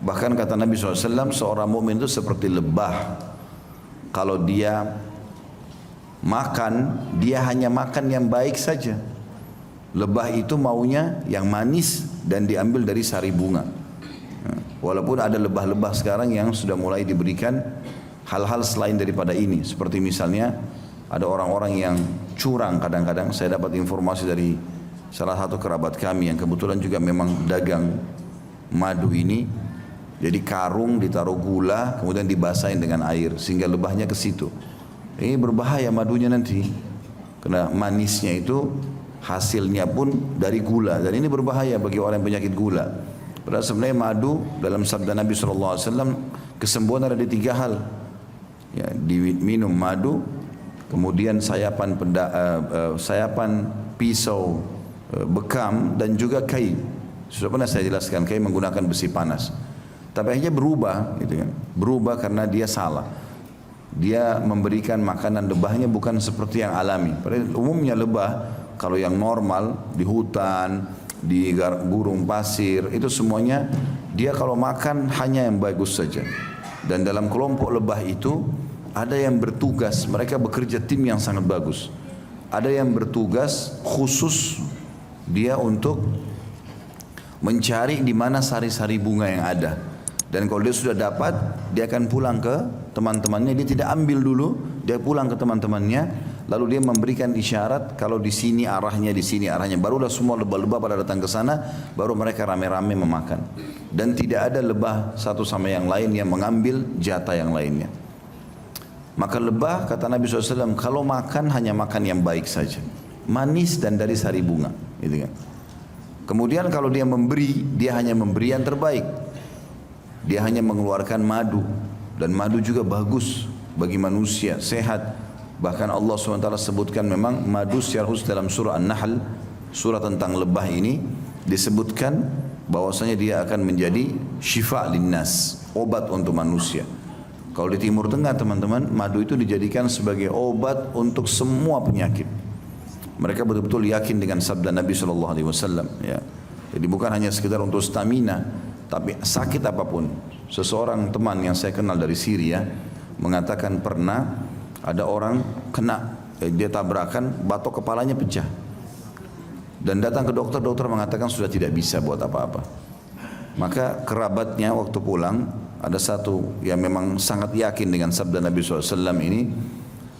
Bahkan kata Nabi SAW, seorang mukmin itu seperti lebah. Kalau dia makan, dia hanya makan yang baik saja. Lebah itu maunya yang manis dan diambil dari sari bunga. Walaupun ada lebah-lebah sekarang yang sudah mulai diberikan hal-hal selain daripada ini. Seperti misalnya ada orang-orang yang curang kadang-kadang. Saya dapat informasi dari salah satu kerabat kami yang kebetulan juga memang dagang madu ini. Jadi karung ditaruh gula, kemudian dibasahin dengan air sehingga lebahnya ke situ. Ini berbahaya madunya nanti. Karena manisnya itu hasilnya pun dari gula, dan ini berbahaya bagi orang yang penyakit gula. Padahal sebenarnya madu dalam sabda Nabi SAW, kesembuhan ada di 3 hal. Ya, diminum madu, kemudian sayapan pisau bekam, dan juga kai. Sudah pernah saya jelaskan, kai menggunakan besi panas. Tapi akhirnya berubah, gitu kan? Berubah karena dia salah. Dia memberikan makanan lebahnya bukan seperti yang alami. Padahal umumnya lebah, kalau yang normal di hutan, di gurun pasir, itu semuanya dia kalau makan hanya yang bagus saja. Dan dalam kelompok lebah itu ada yang bertugas, mereka bekerja tim yang sangat bagus. Ada yang bertugas khusus dia untuk mencari di mana sari-sari bunga yang ada. Dan kalau dia sudah dapat, dia akan pulang ke teman-temannya. Dia tidak ambil dulu, dia pulang ke teman-temannya. Lalu dia memberikan isyarat kalau di sini arahnya, di sini arahnya. Barulah semua lebah-lebah pada datang ke sana, baru mereka rame-rame memakan. Dan tidak ada lebah satu sama yang lain yang mengambil jatah yang lainnya. Maka lebah, kata Nabi SAW, kalau makan hanya makan yang baik saja, manis dan dari sari bunga, gitu kan. Kemudian kalau dia memberi, dia hanya memberi yang terbaik. Dia hanya mengeluarkan madu, dan madu juga bagus bagi manusia, sehat. Bahkan Allah SWT sebutkan memang madu secara khusus dalam surah An-Nahl, surah tentang lebah ini, disebutkan bahwasanya dia akan menjadi syifa linnas, obat untuk manusia. Kalau di Timur Tengah teman-teman, madu itu dijadikan sebagai obat untuk semua penyakit. Mereka betul-betul yakin dengan sabda Nabi SAW. Ya. Jadi bukan hanya sekedar untuk stamina, tapi sakit apapun. Seseorang teman yang saya kenal dari Syria mengatakan pernah ada orang kena, dia tabrakan, batok kepalanya pecah. Dan datang ke dokter, dokter mengatakan sudah tidak bisa buat apa-apa. Maka kerabatnya waktu pulang, ada satu yang memang sangat yakin dengan sabda Nabi SAW ini,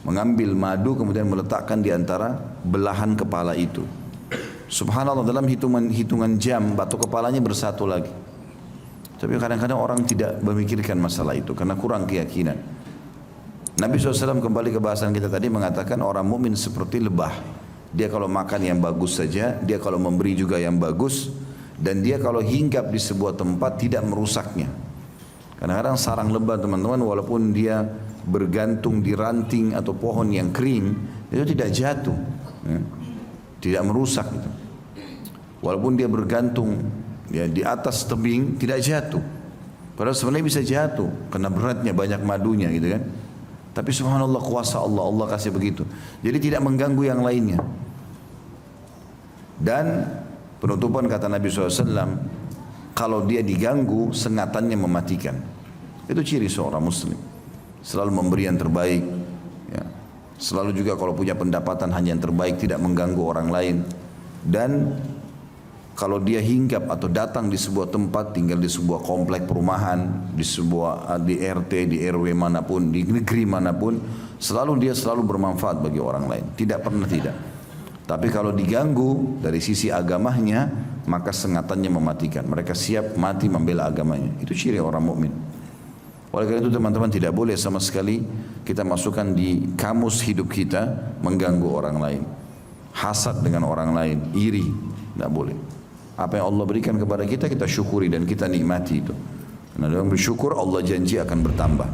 mengambil madu kemudian meletakkan di antara belahan kepala itu. Subhanallah, dalam hitungan jam batok kepalanya bersatu lagi. Tapi kadang-kadang orang tidak memikirkan masalah itu karena kurang keyakinan. Nabi SAW kembali ke bahasan kita tadi mengatakan orang mukmin seperti lebah. Dia kalau makan yang bagus saja, dia kalau memberi juga yang bagus, dan dia kalau hinggap di sebuah tempat tidak merusaknya. Kadang-kadang sarang lebah teman-teman, walaupun dia bergantung di ranting atau pohon yang kering, itu tidak jatuh, ya, tidak merusak itu. Walaupun dia bergantung ya di atas tebing, tidak jatuh. Padahal sebenarnya bisa jatuh karena beratnya, banyak madunya gitu kan. Tapi subhanallah, kuasa Allah, Allah kasih begitu. Jadi tidak mengganggu yang lainnya. Dan penutupan kata Nabi SAW, kalau dia diganggu, sengatannya mematikan. Itu ciri seorang muslim. Selalu memberi yang terbaik. Ya. Selalu juga kalau punya pendapatan hanya yang terbaik, tidak mengganggu orang lain. Dan kalau dia hinggap atau datang di sebuah tempat, tinggal di sebuah komplek perumahan, di RT, di RW manapun, di negeri manapun, dia selalu bermanfaat bagi orang lain. Tidak pernah tidak. Tapi kalau diganggu dari sisi agamanya, maka sengatannya mematikan. Mereka siap mati membela agamanya. Itu ciri orang mukmin. Oleh karena itu teman-teman, tidak boleh sama sekali kita masukkan di kamus hidup kita mengganggu orang lain. Hasad dengan orang lain, iri, tidak boleh. Apa yang Allah berikan kepada kita, kita syukuri dan kita nikmati itu. Karena dalam bersyukur Allah janji akan bertambah.